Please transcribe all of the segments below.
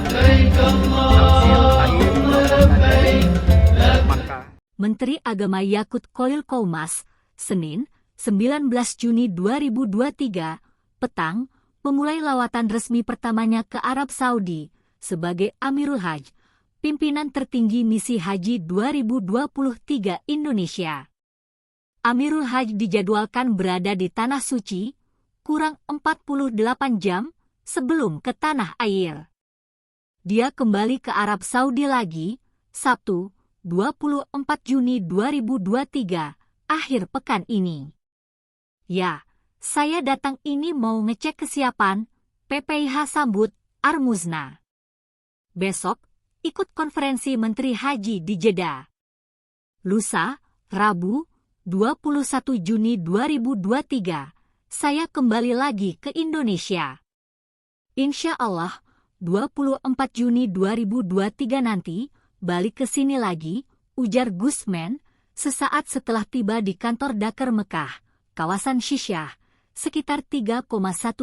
Tamsil akhir rombongan dari Makkah. Menteri Agama Yakut Khalil Qoumas, Senin, 19 Juni 2023, petang, memulai lawatan resmi pertamanya ke Arab Saudi sebagai Amirul Hajj, pimpinan tertinggi misi Haji 2023 Indonesia. Amirul Hajj dijadwalkan berada di Tanah Suci kurang 48 jam sebelum ke tanah air. Dia kembali ke Arab Saudi lagi, Sabtu, 24 Juni 2023, akhir pekan ini. Ya, saya datang ini mau ngecek kesiapan, PPIH sambut, Armuzna. Besok, ikut konferensi Menteri Haji di Jeddah. Lusa, Rabu, 21 Juni 2023, saya kembali lagi ke Indonesia. Insya Allah, 24 Juni 2023 nanti, balik ke sini lagi, ujar Gusman, sesaat setelah tiba di kantor Dakar Mekah, kawasan Syisyah, sekitar 3,1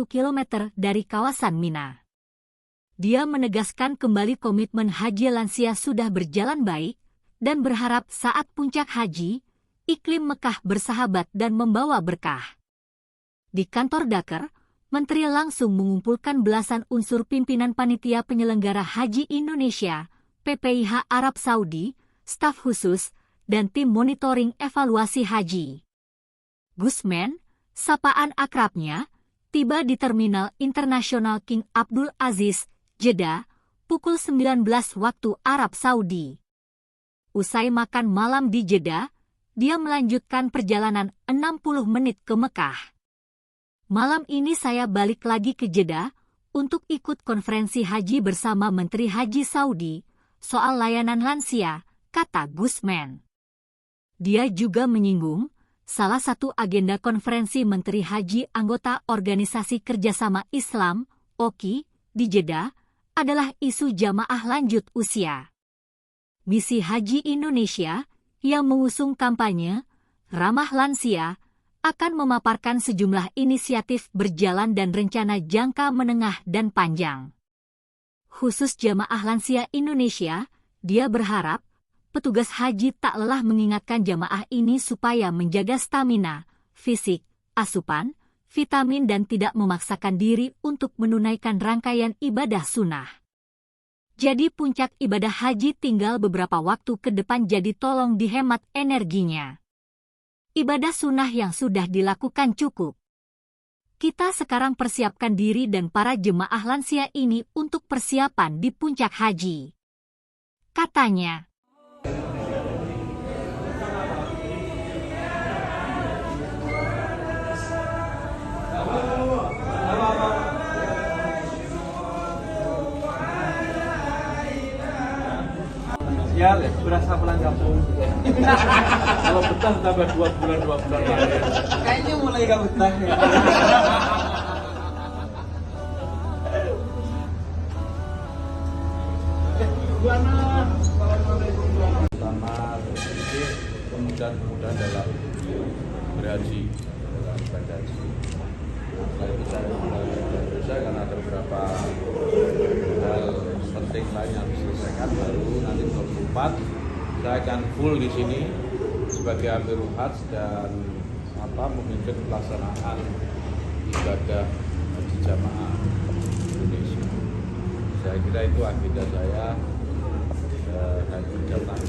km dari kawasan Mina. Dia menegaskan kembali komitmen haji lansia sudah berjalan baik, dan berharap saat puncak haji, iklim Mekah bersahabat dan membawa berkah. Di kantor Dakar, Menteri langsung mengumpulkan belasan unsur pimpinan panitia penyelenggara Haji Indonesia, PPIH Arab Saudi, staf khusus, dan tim monitoring evaluasi haji. Gusman, sapaan akrabnya, tiba di Terminal Internasional King Abdul Aziz, Jeddah, pukul 19 waktu Arab Saudi. Usai makan malam di Jeddah, dia melanjutkan perjalanan 60 menit ke Mekah. Malam ini saya balik lagi ke Jeddah untuk ikut konferensi haji bersama Menteri Haji Saudi soal layanan lansia, kata Gusman. Dia juga menyinggung, salah satu agenda konferensi Menteri Haji anggota Organisasi Kerjasama Islam, OKI, di Jeddah, adalah isu jamaah lanjut usia. Misi Haji Indonesia, yang mengusung kampanye, ramah lansia, akan memaparkan sejumlah inisiatif berjalan dan rencana jangka menengah dan panjang. Khusus jamaah lansia Indonesia, dia berharap, petugas haji tak lelah mengingatkan jamaah ini supaya menjaga stamina, fisik, asupan, vitamin dan tidak memaksakan diri untuk menunaikan rangkaian ibadah sunnah. Jadi puncak ibadah haji tinggal beberapa waktu ke depan, jadi tolong dihemat energinya. Ibadah sunnah yang sudah dilakukan cukup. Kita sekarang persiapkan diri dan para jemaah lansia ini untuk persiapan di puncak haji, katanya. Ya, berasa pulang kampung. Kalau betah tambah 2 bulan lagi. Kayaknya mulai gak betah ya. Pertama, kemudahan dalam berhaji, dalam ibadah haji. Setelah itu saya pulang ke Indonesia karena ada beberapa hal penting lain yang harus diselesaikan. Baru nanti 24 saya akan full di sini sebagai Amirul Hajj dan memimpin pelaksanaan ibadah haji jamaah Indonesia. Saya kira itu agenda saya dan datang